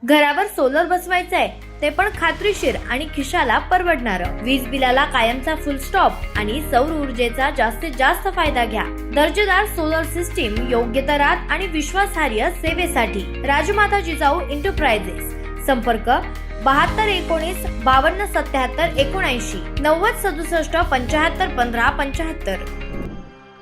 घरावर सोलर बसवायचंय ते पण खात्रीशीर आणि खिशाला परवडणारं. वीज बिलाला कायमचा फुल स्टॉप आणि सौर ऊर्जेचा जास्तीत जास्त फायदा घ्या. दर्जेदार सोलर सिस्टीम, योग्य दरात आणि विश्वासार्ह सेवेसाठी राजमाता जिजाऊ एंटरप्राइजेस. संपर्क 7219 5277 79 9067 75 15 75.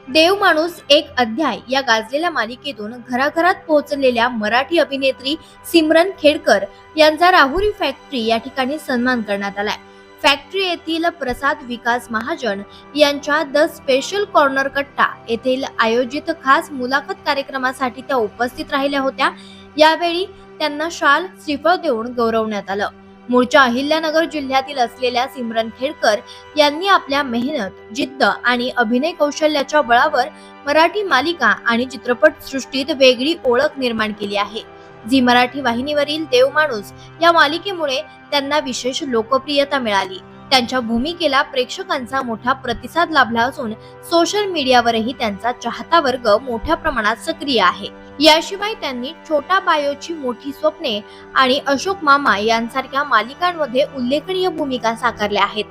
देव माणूस एक अध्याय या गाजलेल्या मालिकेतून घराघरात पोहोचलेल्या मराठी अभिनेत्री सिमरन खेडकर यांचा राहुरी फॅक्टरी या ठिकाणी सन्मान करण्यात आलाय. फॅक्टरी येथील प्रसाद विकास महाजन यांच्या द स्पेशल कॉर्नर कट्टा येथील आयोजित खास मुलाखत कार्यक्रमासाठी त्या उपस्थित राहिल्या होत्या. यावेळी त्यांना शाल, श्रीफळ देऊन गौरवण्यात आलं. मूळच्या अहिल्यानगर जिल्ह्यातील असलेल्या सिमरन खेडकर यांनी आपल्या मेहनत, जिद्द आणि अभिनय कौशल्याच्या बळावर मराठी मालिका आणि चित्रपट सृष्टीत वेगळी ओळख निर्माण केली आहे. झी मराठी वाहिनीवरील देव माणूस या मालिकेमुळे त्यांना विशेष लोकप्रियता मिळाली. त्यांच्या भूमिकेला प्रेक्षकांचा मोठा प्रतिसाद लाभला असून सोशल मीडियावरही त्यांचा चाहता वर्ग मोठ्या प्रमाणात सक्रिय आहे. याशिवाय त्यांनी छोटा बायोची मोठी स्वप्ने आणि अशोक मामा यांसारख्या मालिकांमध्ये उल्लेखनीय भूमिका साकारल्या आहेत.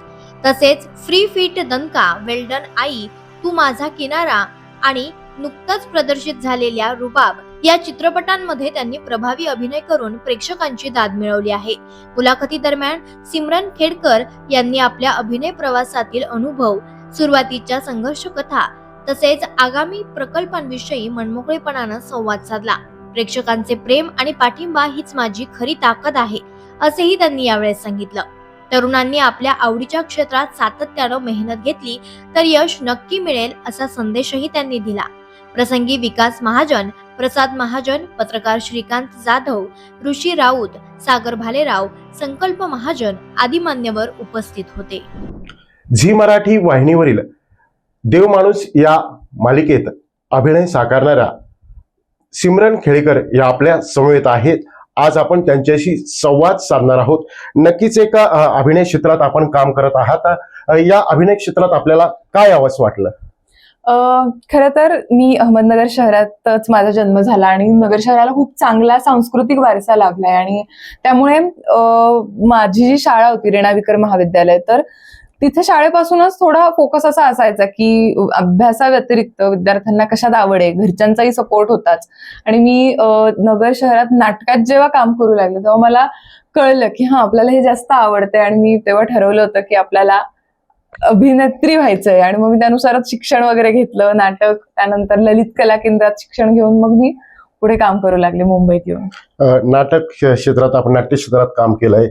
तसेच फ्री फिट दणका, वेल्डन आई, तू माझा किनारा आणि नुकताच प्रदर्शित झालेल्या रुबाब या चित्रपटांमध्ये त्यांनी प्रभावी अभिनय करून प्रेक्षकांची दाद मिळवली आहे. मुलाखती दरम्यान सिमरन खेडकर यांनी आपल्या अभिनय प्रवासातील अनुभव, सुरुवातीच्या संघर्ष कथा तसेच आगामी प्रकल्पांविषयी मनमोकळेपणानं संवाद साधला. प्रेक्षकांचे प्रेम आणि पाठिंबा हीच माझी खरी ताकद आहे असेही त्यांनी यावेळेस सांगितलं. तरुणांनी आपल्या आवडीच्या क्षेत्रात सातत्यानं मेहनत घेतली तर यश नक्की मिळेल असा संदेशही त्यांनी दिला. प्रसंगी विकास महाजन, प्रसाद महाजन, पत्रकार श्रीकांत जाधव, ऋषी राऊत, सागर भालेराव, संकल्प महाजन आदी मान्यवर उपस्थित होते. झी मराठी वाहिनीवरील देव माणूस या मालिकेत अभिनय साकारणाऱ्या सिमरन खेडकर या आपल्या समवेत आहेत. आज आपण त्यांच्याशी संवाद साधणार आहोत. नक्कीच एका अभिनय क्षेत्रात आपण काम करत आहात. या अभिनय क्षेत्रात आपल्याला काय आवश्यक वाटलं? खरं तर मी अहमदनगर शहरातच माझा जन्म झाला आणि नगर शहराला खूप चांगला सांस्कृतिक वारसा लाभलाय आणि त्यामुळे माझी जी शाळा होती रेणा विकर महाविद्यालय, तर तिथे शाळेपासूनच थोडा फोकस असा असायचा की अभ्यासाव्यतिरिक्त विद्यार्थ्यांना कशात आवड आहे, घरच्यांचाही सपोर्ट होताच. आणि मी नगर शहरात नाटकात जेव्हा काम करू लागले तेव्हा मला कळलं की आपल्याला हे जास्त आवडतंय आणि मी तेव्हा ठरवलं होतं की आपल्याला अभिनेत्री व्हायचंय. आणि मग मी त्यानुसारच शिक्षण वगैरे घेतलं, नाटक, त्यानंतर ललित कला केंद्रात शिक्षण घेऊन मग मी पुढे काम करू लागले मुंबईत येऊन. नाटक क्षेत्रात आपण नाट्य क्षेत्रात काम केलंय,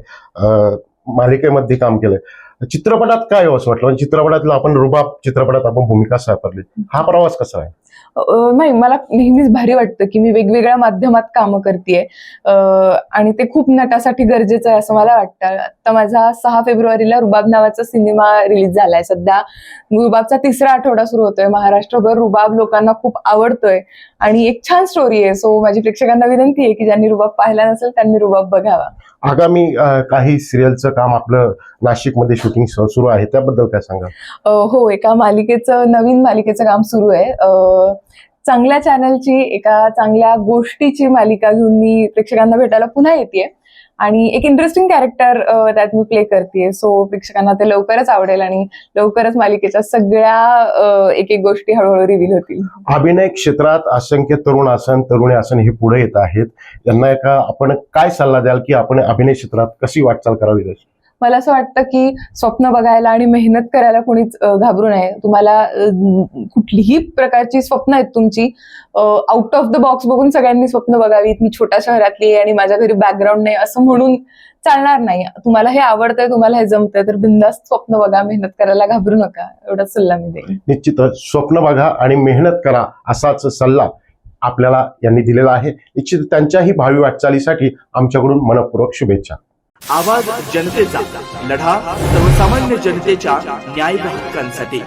मालिकेमध्ये काम केलंय. चित्रपटात काय असं वाटलं? चित्रपटातला आपण रुबाब चित्रपटात आपण भूमिका साकारली, हा प्रवास कसा आहे? नाही, मला नेहमीच भारी वाटतं की मी वेगवेगळ्या माध्यमात कामं करतेय आणि ते खूप नटासाठी गरजेचं आहे असं मला वाटतं. आता माझा 6 फेब्रुवारीला रुबाब नावाचा सिनेमा रिलीज झालाय. सध्या रुबाबचा 3रा आठवडा सुरू होतोय. महाराष्ट्रभर रुबाब लोकांना खूप आवडतोय आणि एक छान स्टोरी आहे. सो माझी प्रेक्षकांना विनंती आहे की ज्यांनी रुबाब पाहिला नसेल त्यांनी रुबाब बघावा. आगामी काही सिरियलचं काम आपलं नाशिकमध्ये शूटिंग सुरू आहे, त्याबद्दल काय सांगा? हो, एका नवीन मालिकेचं काम सुरू आहे. चांगल्या चॅनलची, एका चांगल्या गोष्टीची मालिका घेऊन मी प्रेक्षकांना भेटायला पुन्हा येतेय आणि एक इंटरेस्टिंग कॅरेक्टर त्यात मी प्ले करतेय. सो प्रेक्षकांना ते लवकरच आवडेल आणि लवकरच मालिकेच्या सगळ्या एक एक गोष्टी हळूहळू रिव्हील होतील. अभिनय क्षेत्रात असंख्य तरुणी असन हे पुढे येत आहेत. त्यांना आपण काय सल्ला द्याल की आपण अभिनय क्षेत्रात कशी वाटचाल करावी? मला असं वाटतं की स्वप्न बघायला आणि मेहनत करायला कोणीच घाबरू नये. तुम्हाला कुठलीही प्रकारची स्वप्न आहेत तुमची, आउट ऑफ द बॉक्स बघून सगळ्यांनी स्वप्न बघावीत. मी छोट्या शहरातली आहे आणि माझ्या घरी बॅकग्राऊंड नाही असं म्हणून चालणार नाही. तुम्हाला हे आवडतंय, तुम्हाला हे जमतंय तर बिनधास्त स्वप्न बघा, मेहनत करायला घाबरू नका, एवढाच सल्ला मी देईन. निश्चितच स्वप्न बघा आणि मेहनत करा असाच सल्ला आपल्याला यांनी दिलेला आहे. निश्चित त्यांच्याही भावी वाटचालीसाठी आमच्याकडून मनपूर्वक शुभेच्छा. आवाज जनतेचा, लढा सर्वसामान्य जनतेच्या न्याय हक्कांसाठी.